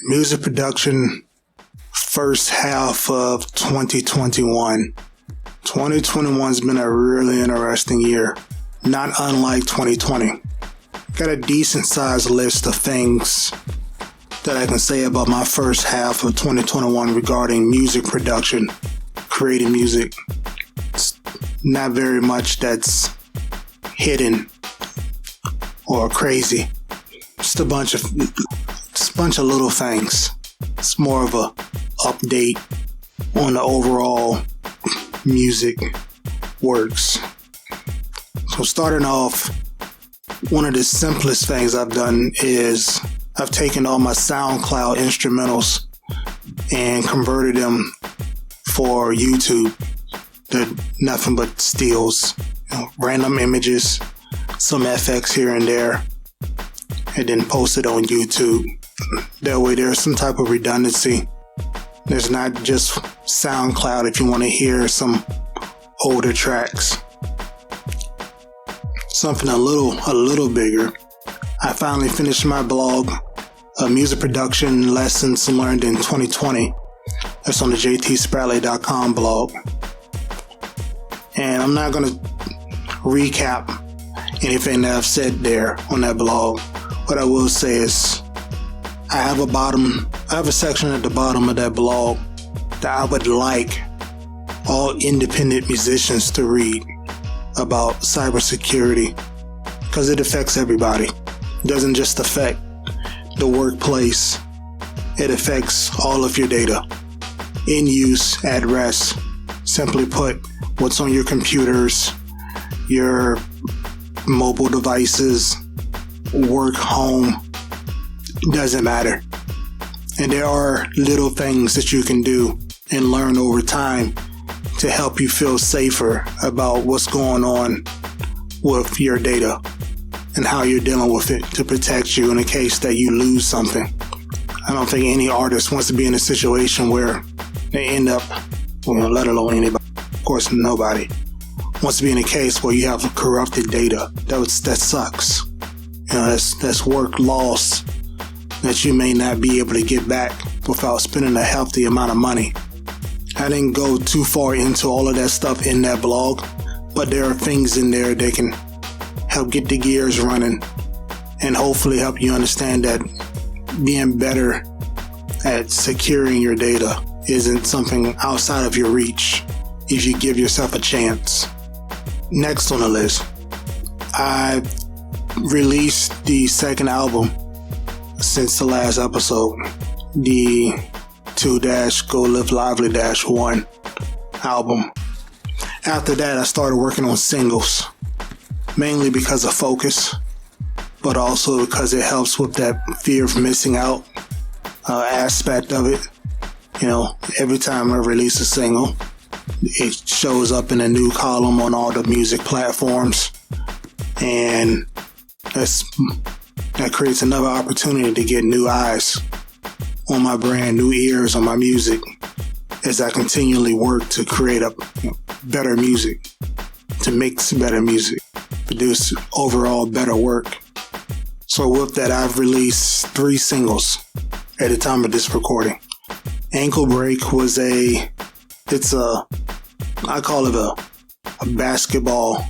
Music production, first half of 2021. 2021's been a really interesting year, not unlike 2020. Got a decent sized list of things that I can say about my first half of 2021 regarding music production, creating music. It's not very much that's hidden or crazy. Just a bunch of little things. It's more of a update on the overall music works. So starting off, one of the simplest things I've done is I've taken all my SoundCloud instrumentals and converted them for YouTube. They're nothing but steals, random images, some FX here and there, and then post it on YouTube. That way there's some type of redundancy. There's not just SoundCloud if you want to hear some older tracks. Something a little bigger. I finally finished my blog, Music Production Lessons Learned in 2020. That's on the jtspradley.com blog. And I'm not going to recap anything that I've said there on that blog. What I will say is I have a section at the bottom of that blog that I would like all independent musicians to read about cybersecurity, because it affects everybody. It doesn't just affect the workplace. It affects all of your data. In use, at rest. Simply put, what's on your computers, your mobile devices, work, home, doesn't matter. And there are little things that you can do and learn over time to help you feel safer about what's going on with your data and how you're dealing with it to protect you in the case that you lose something. I don't think any artist wants to be in a situation where they end up, let alone anybody, of course nobody, wants to be in a case where you have corrupted data. That sucks. That's work lost that you may not be able to get back without spending a hefty amount of money. I didn't go too far into all of that stuff in that blog, but there are things in there that can help get the gears running and hopefully help you understand that being better at securing your data isn't something outside of your reach if you give yourself a chance. Next on the list, I released the second album since the last episode, the 2-Go Live Lively -1 album. After that, I started working on singles, mainly because of focus, but also because it helps with that fear of missing out aspect of it. Every time I release a single, it shows up in a new column on all the music platforms, and that creates another opportunity to get new eyes on my brand, new ears on my music, as I continually work to create better music, to mix better music, produce overall better work. So with that, I've released 3 singles at the time of this recording. Ankle Break was I call it a basketball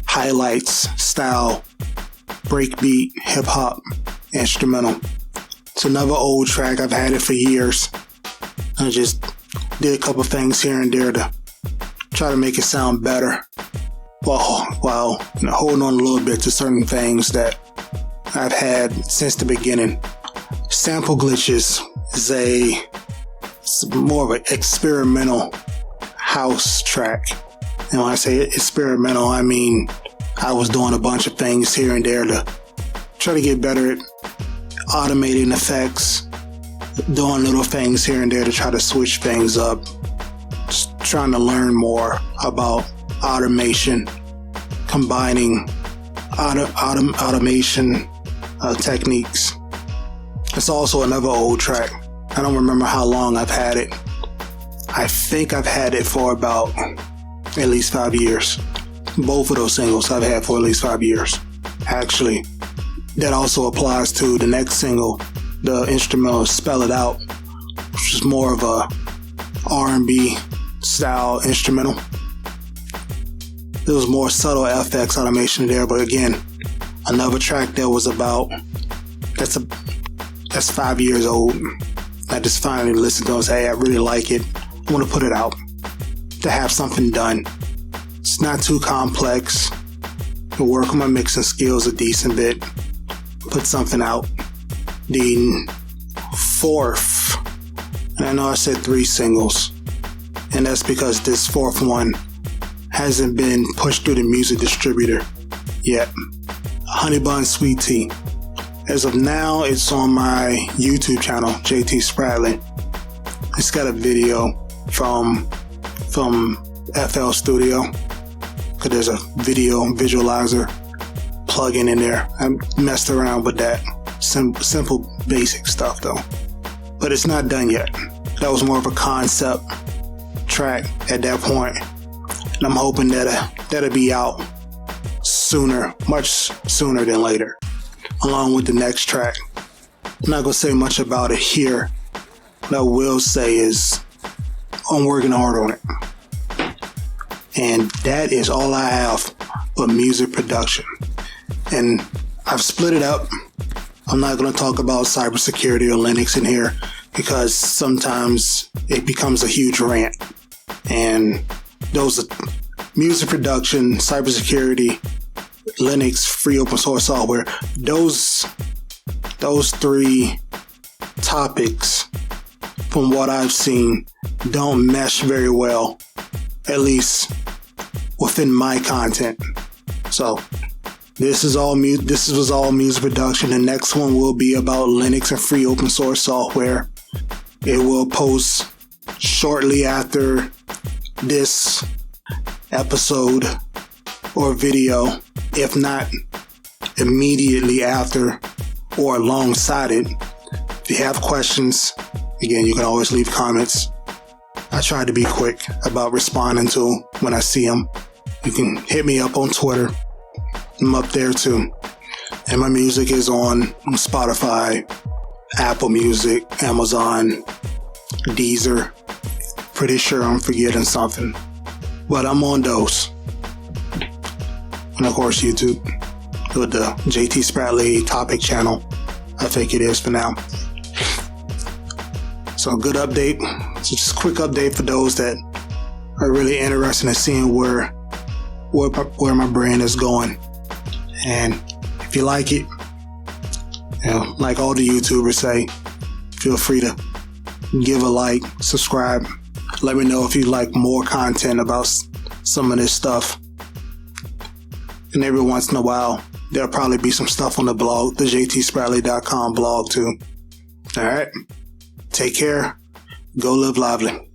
highlights style breakbeat hip hop instrumental. It's another old track. I've had it for years. I just did a couple things here and there to try to make it sound better while holding on a little bit to certain things that I've had since the beginning. Sampleglitches is it's more of an experimental house track. And when I say experimental, I mean I was doing a bunch of things here and there to try to get better at automating effects, doing little things here and there to try to switch things up. Just trying to learn more about automation, combining automation techniques. It's also another old track. I don't remember how long I've had it. I think I've had it for about at least 5 years. Both of those singles I've had for at least 5 years. Actually, that also applies to the next single, the instrumental Spell It Out, which is more of a R&B style instrumental. There was more subtle FX automation there, but again, another track that was about, that's 5 years old. I just finally listened to it and say, hey, I really like it. I want to put it out, to have something done. It's not too complex. To work on my mixing skills a decent bit. Put something out. The fourth, and I know I said 3 singles, and that's because this fourth one hasn't been pushed through the music distributor yet. Honey Bun Sweet Tea. As of now, it's on my YouTube channel, JT Spradley. It's got a video from FL Studio, because there's a video visualizer plugin in there. I messed around with that. Simple basic stuff though. But it's not done yet. That was more of a concept track at that point. And I'm hoping that'll be out sooner, much sooner than later, along with the next track. I'm not going to say much about it here. What I will say is I'm working hard on it. And that is all I have for music production. And I've split it up. I'm not going to talk about cybersecurity or Linux in here because sometimes it becomes a huge rant. And those are music production, cybersecurity, Linux, free open source software. Those 3 topics, from what I've seen, don't mesh very well, at least within my content. So this was all music production. The next one will be about Linux and free open source software. It will post shortly after this episode or video, if not immediately after or alongside it. If you have questions, again, you can always leave comments. I try to be quick about responding to them when I see them. You can hit me up on Twitter. I'm up there too. And my music is on Spotify, Apple Music, Amazon, Deezer. Pretty sure I'm forgetting something, but I'm on those. And of course, YouTube with the JT Spradley topic channel. I think it is for now. So good update. So just a quick update for those that are really interested in seeing where my brand is going. And if you like it, like all the YouTubers say, feel free to give a like, subscribe. Let me know if you like more content about some of this stuff. And every once in a while, there'll probably be some stuff on the blog, the jtspradley.com blog too. All right. Take care. Go live lively.